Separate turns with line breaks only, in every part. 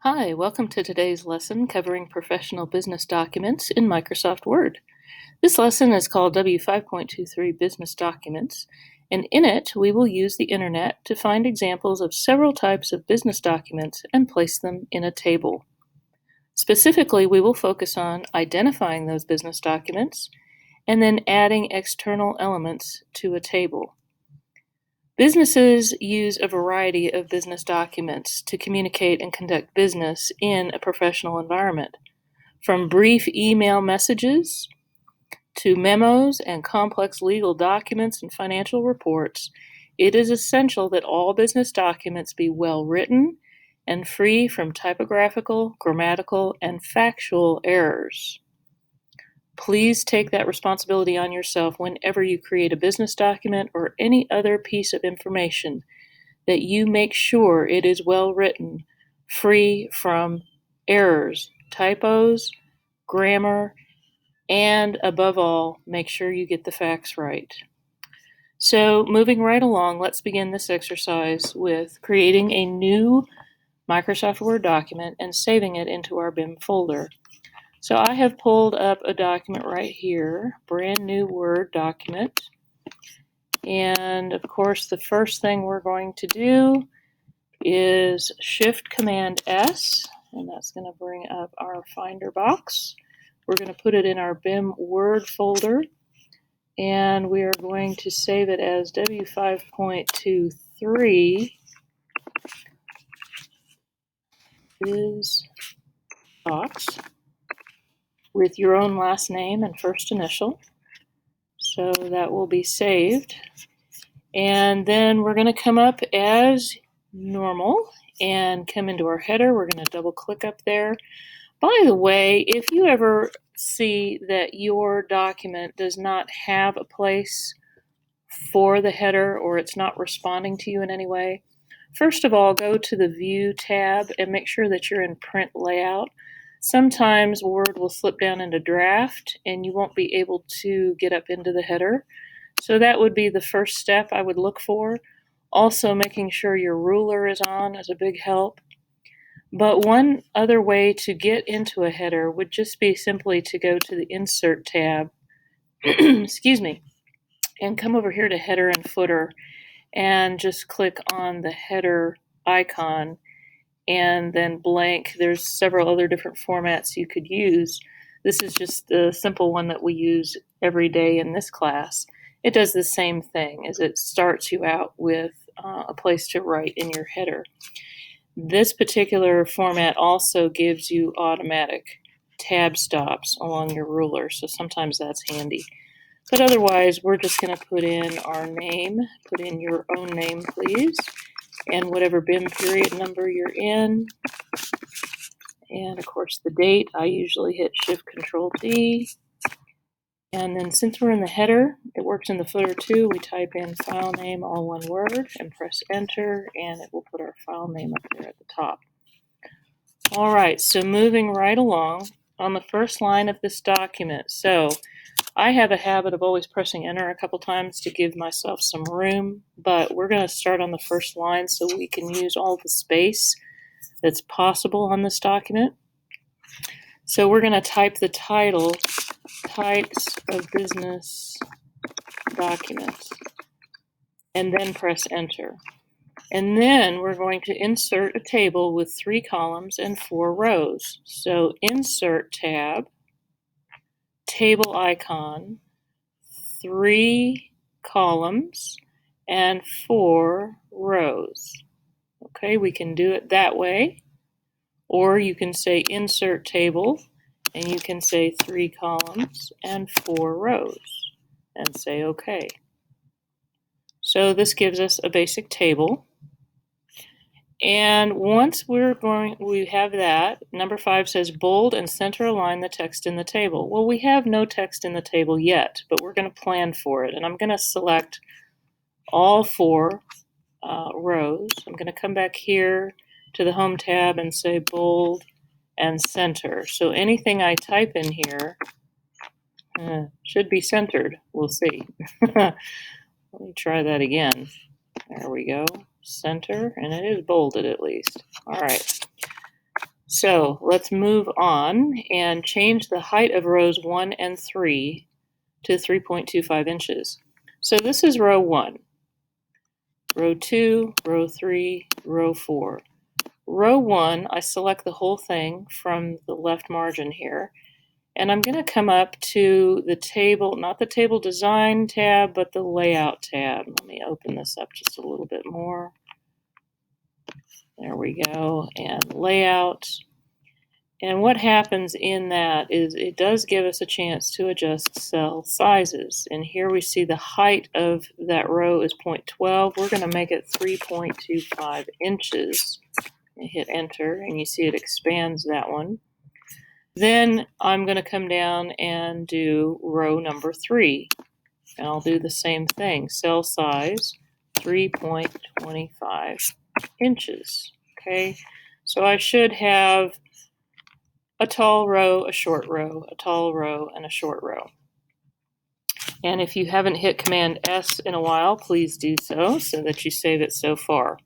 Hi, welcome to today's lesson covering professional business documents in Microsoft Word. This lesson is called W5.23 Business Documents, and in it we will use the internet to find examples of several types of business documents and place them in a table. Specifically, we will focus on identifying those business documents and then adding external elements to a table. Businesses use a variety of business documents to communicate and conduct business in a professional environment. From brief email messages to memos and complex legal documents and financial reports, it is essential that all business documents be well written and free from typographical, grammatical, and factual errors. Please take that responsibility on yourself whenever you create a business document or any other piece of information, that you make sure it is well written, free from errors, typos, grammar, and above all, make sure you get the facts right. So moving right along, let's begin this exercise with creating a new Microsoft Word document and saving it into our BIM folder. So I have pulled up a document right here, brand new Word document. And of course, the first thing we're going to do is Shift Command S, and that's going to bring up our Finder box. We're going to put it in our BIM Word folder, and we are going to save it as W5.23 is box with your own last name and first initial. So that will be saved. And then we're going to come up as normal and come into our header. We're going to double click up there. By the way, if you ever see that your document does not have a place for the header or it's not responding to you in any way, first of all, go to the View tab and make sure that you're in Print Layout. Sometimes Word will slip down into Draft and you won't be able to get up into the header. So that would be the first step I would look for. Also, making sure your ruler is on is a big help. But one other way to get into a header would just be simply to go to the Insert tab, excuse me, and come over here to Header and Footer and just click on the header icon and then blank. There's several other different formats you could use. This is just the simple one that we use every day in this class. It does the same thing, as it starts you out with a place to write in your header. This particular format also gives you automatic tab stops along your ruler, so sometimes that's handy. But otherwise, we're just going to put in our name. Put in your own name, please, and whatever BIM period number you're in. And of course, the date. I usually hit Shift-Control-D. And then since we're in the header, it works in the footer too. We type in file name, all one word, and press enter, and it will put our file name up there at the top. All right, so moving right along on the first line of this document. So I have a habit of always pressing enter a couple times to give myself some room, but we're going to start on the first line so we can use all the space that's possible on this document. So we're going to type the title, Types of Business Documents, and then press enter. And then we're going to insert a table with 3 columns and 4 rows. So Insert tab, Table icon, 3 columns, and 4 rows. Okay, we can do it that way. Or you can say Insert Table, and you can say 3 columns and 4 rows, and say OK. So this gives us a basic table. And once we have that, number 5 says bold and center align the text in the table. Well, we have no text in the table yet, but we're going to plan for it. And I'm going to select all 4 rows. I'm going to come back here to the Home tab and say bold and center. So anything I type in here should be centered. We'll see. Let me try that again. There we go. Center, and it is bolded at least. All right. So let's move on and change the height of rows 1 and 3 to 3.25 inches. So this is row 1, row 2, row 3, row 4. Row 1, I select the whole thing from the left margin here, and I'm going to come up to the table, not the table design tab, but the layout tab. Let me open this up just a little bit more. There we go, and layout. And what happens in that is it does give us a chance to adjust cell sizes. And here we see the height of that row is 0.12. We're going to make it 3.25 inches. And hit enter, and you see it expands that one. Then I'm going to come down and do row number 3. And I'll do the same thing. Cell size 3.25 inches. Okay, so I should have a tall row, a short row, a tall row, and a short row. And if you haven't hit Command S in a while, please do so that you save it so far.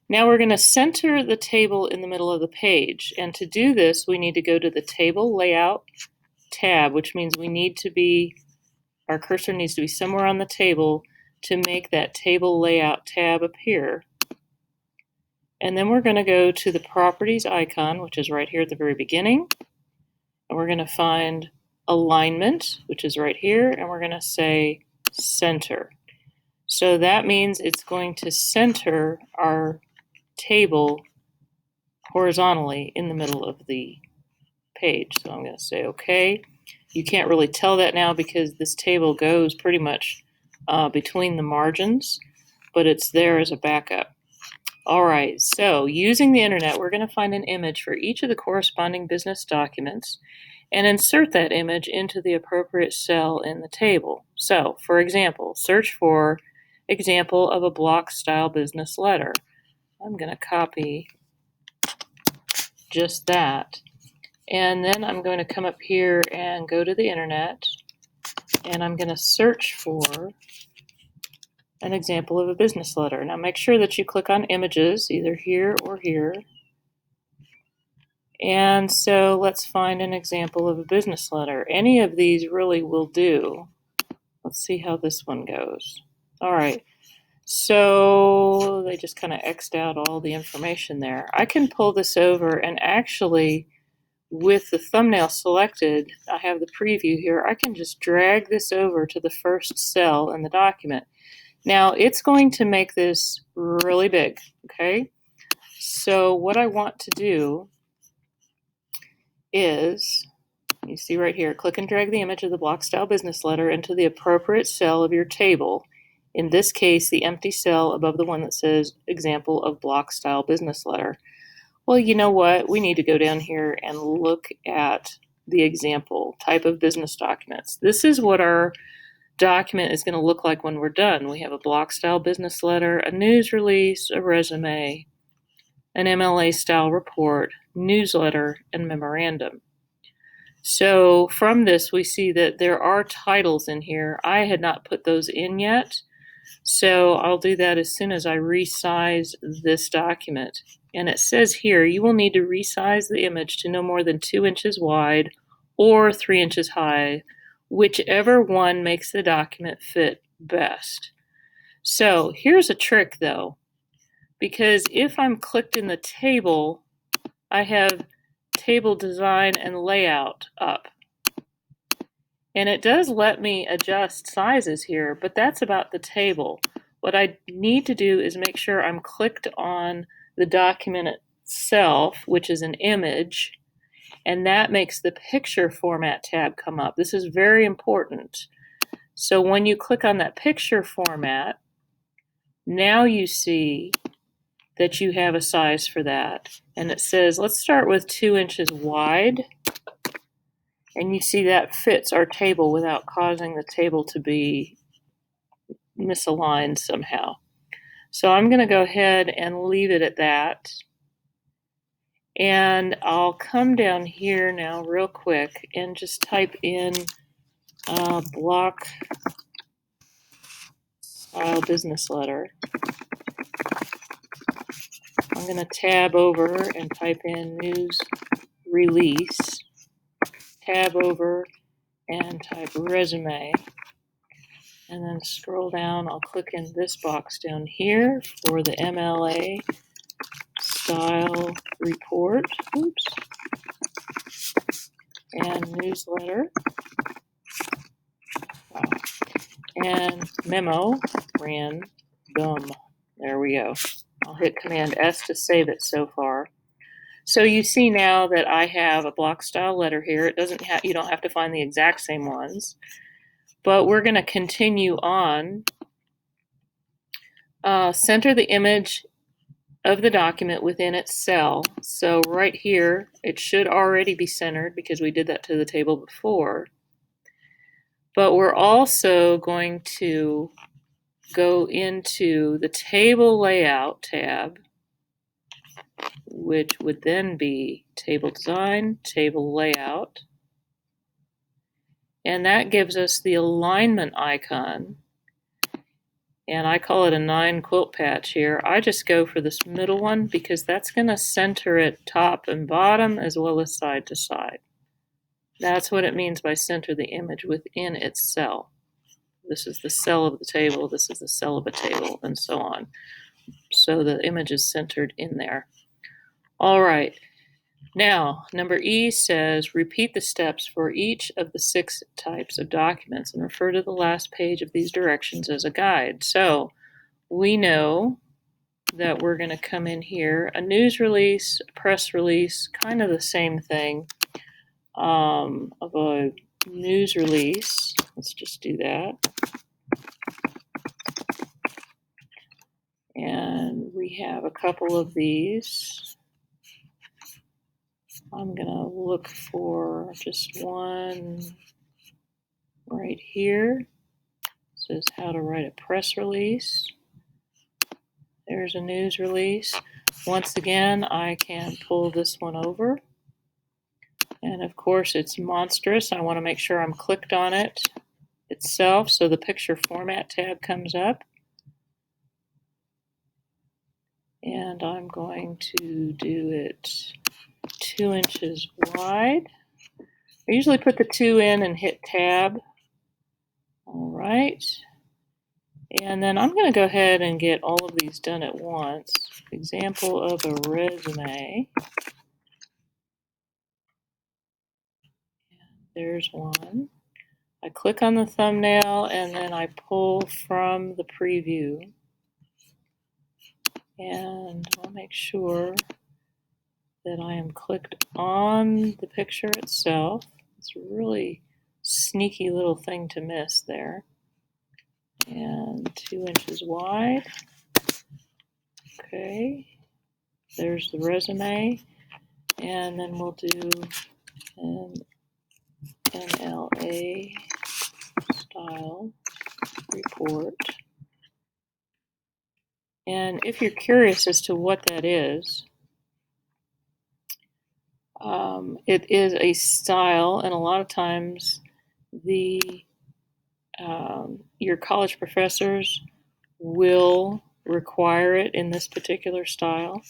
Now we're going to center the table in the middle of the page. And to do this, we need to go to the Table Layout tab, which means our cursor needs to be somewhere on the table to make that Table Layout tab appear. And then we're going to go to the Properties icon, which is right here at the very beginning. And we're going to find Alignment, which is right here, and we're going to say Center. So that means it's going to center our table horizontally in the middle of the page. So I'm going to say OK. You can't really tell that now because this table goes pretty much between the margins, but it's there as a backup. All right, so using the internet, we're going to find an image for each of the corresponding business documents and insert that image into the appropriate cell in the table. So, for example, search for example of a block style business letter. I'm going to copy just that. And then I'm going to come up here and go to the internet, and I'm going to search for an example of a business letter. Now make sure that you click on images, either here or here. And so let's find an example of a business letter. Any of these really will do. Let's see how this one goes. All right. So they just kind of X'd out all the information there. I can pull this over, and actually with the thumbnail selected, I have the preview here. I can just drag this over to the first cell in the document. Now it's going to make this really big, okay? So what I want to do is, you see right here, click and drag the image of the block style business letter into the appropriate cell of your table. In this case, the empty cell above the one that says example of block style business letter. Well, you know what? We need to go down here and look at the example type of business documents. This is what our document is going to look like when we're done. We have a block style business letter, a news release, a resume, an MLA style report, newsletter, and memorandum. So from this, we see that there are titles in here. I had not put those in yet, so I'll do that as soon as I resize this document. And it says here, you will need to resize the image to no more than 2 inches wide or 3 inches high, whichever one makes the document fit best. So here's a trick though, because if I'm clicked in the table, I have table design and layout up. And it does let me adjust sizes here, but that's about the table. What I need to do is make sure I'm clicked on the document itself, which is an image, and that makes the picture format tab come up. This is very important. So when you click on that picture format, now you see that you have a size for that. And it says, let's start with 2 inches wide. And you see that fits our table without causing the table to be misaligned somehow. So I'm going to go ahead and leave it at that. And I'll come down here now real quick and just type in block style business letter. I'm going to tab over and type in news release, tab over and type resume, and then scroll down. I'll click in this box down here for the MLA style report, oops, and newsletter, wow, and memo random. There we go. I'll hit Command S to save it so far. So you see now that I have a block style letter here. It doesn't have, you don't have to find the exact same ones, but we're going to continue on. Center the image of the document within its cell. So right here, it should already be centered because we did that to the table before. But we're also going to go into the table layout tab, which would then be table design, table layout. And that gives us the alignment icon. And I call it a 9 quilt patch here. I just go for this middle one because that's going to center it top and bottom as well as side to side. That's what it means by center the image within its cell. This is the cell of the table, this is the cell of a table, and so on. So the image is centered in there. All right. Now, number E says, repeat the steps for each of the 6 types of documents and refer to the last page of these directions as a guide. So we know that we're going to come in here, a news release, a press release, kind of the same thing, of a news release. Let's just do that. And we have a couple of these. I'm going to look for just one right here. It says how to write a press release. There's a news release. Once again, I can pull this one over. And of course, it's monstrous. I want to make sure I'm clicked on it itself so the picture format tab comes up. And I'm going to do it 2 inches wide. I usually put the 2 in and hit tab. All right. And then I'm going to go ahead and get all of these done at once. Example of a resume. There's one. I click on the thumbnail and then I pull from the preview. And I'll make sure that I am clicked on the picture itself. It's a really sneaky little thing to miss there. And 2 inches wide. Okay. There's the resume. And then we'll do an MLA style report. And if you're curious as to what that is, it is a style, and a lot of times your college professors will require it in this particular style.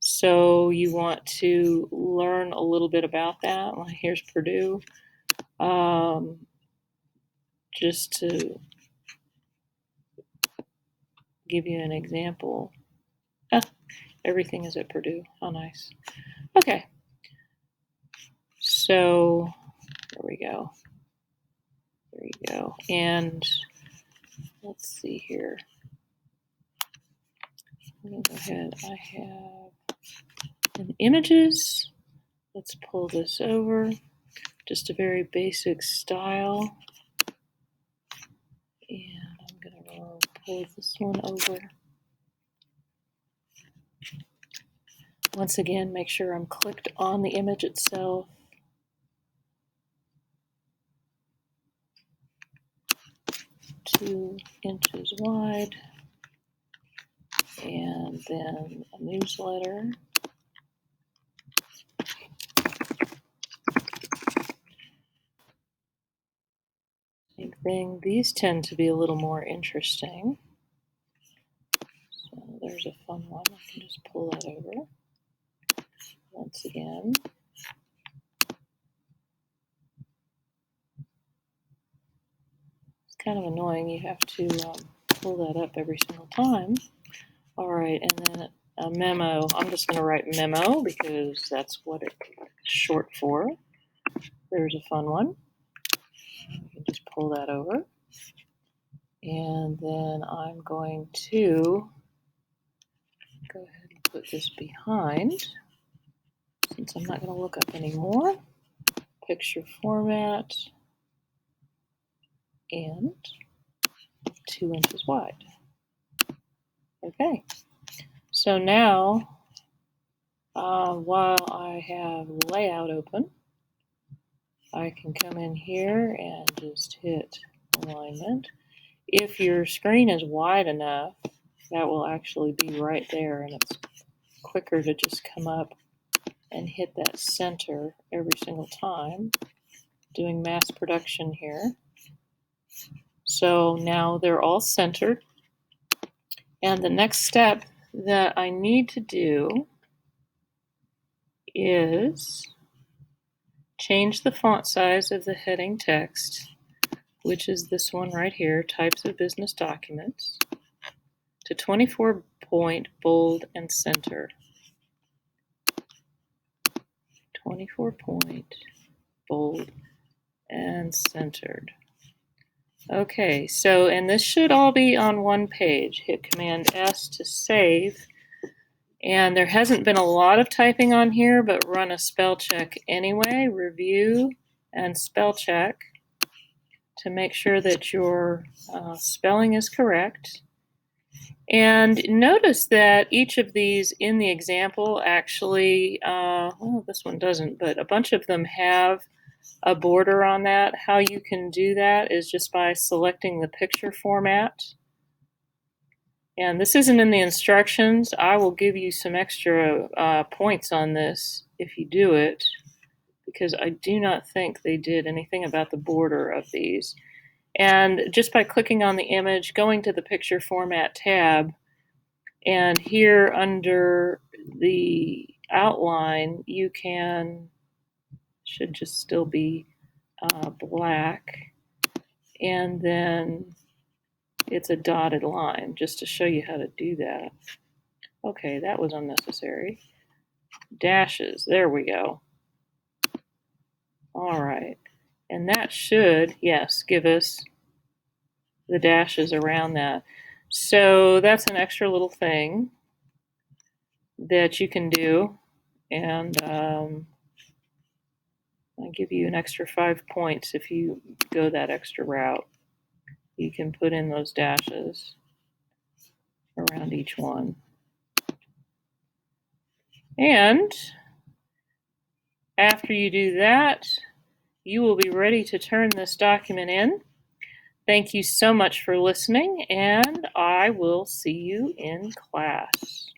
So you want to learn a little bit about that. Well, here's Purdue. Just to give you an example. Everything is at Purdue. How nice. Okay. So there we go. There you go. And let's see here. I'm going to go ahead. I have an images. Let's pull this over. Just a very basic style. And I'm going to pull this one over. Once again, make sure I'm clicked on the image itself. Two inches wide. And then a newsletter. Same thing. These tend to be a little more interesting. So there's there's a fun one. I can just pull that over once again. It's kind of annoying. You have to pull that up every single time. All right, and then a memo. I'm just going to write memo because that's what it's short for. There's a fun one. You can just pull that over. And then I'm going to go ahead and put this behind, since I'm not going to look up anymore. Picture format and 2 inches wide. Okay, so now while I have layout open, I can come in here and just hit alignment. If your screen is wide enough, that will actually be right there, and it's quicker to just come up and hit that center every single time. Doing mass production here. So now they're all centered. And the next step that I need to do is change the font size of the heading text, which is this one right here, Types of Business Documents, to 24 point bold and center. 24 point bold and centered. Okay, so, and this should all be on one page. Hit Command S to save. And there hasn't been a lot of typing on here, but run a spell check anyway. Review and spell check to make sure that your spelling is correct. And notice that each of these in the example actually, well, this one doesn't, but a bunch of them have a border on that. How you can do that is just by selecting the picture format. And this isn't in the instructions. I will give you some extra points on this if you do it, because I do not think they did anything about the border of these. And just by clicking on the image, going to the picture format tab, and here under the outline, you can, should just still be black, and then it's a dotted line, just to show you how to do that. Okay, that was unnecessary. Dashes, there we go. All right, and that should, yes, give us the dashes around that. So that's an extra little thing that you can do, and I give you an extra 5 points if you go that extra route. You can put in those dashes around each one. And after you do that, you will be ready to turn this document in. Thank you so much for listening, and I will see you in class.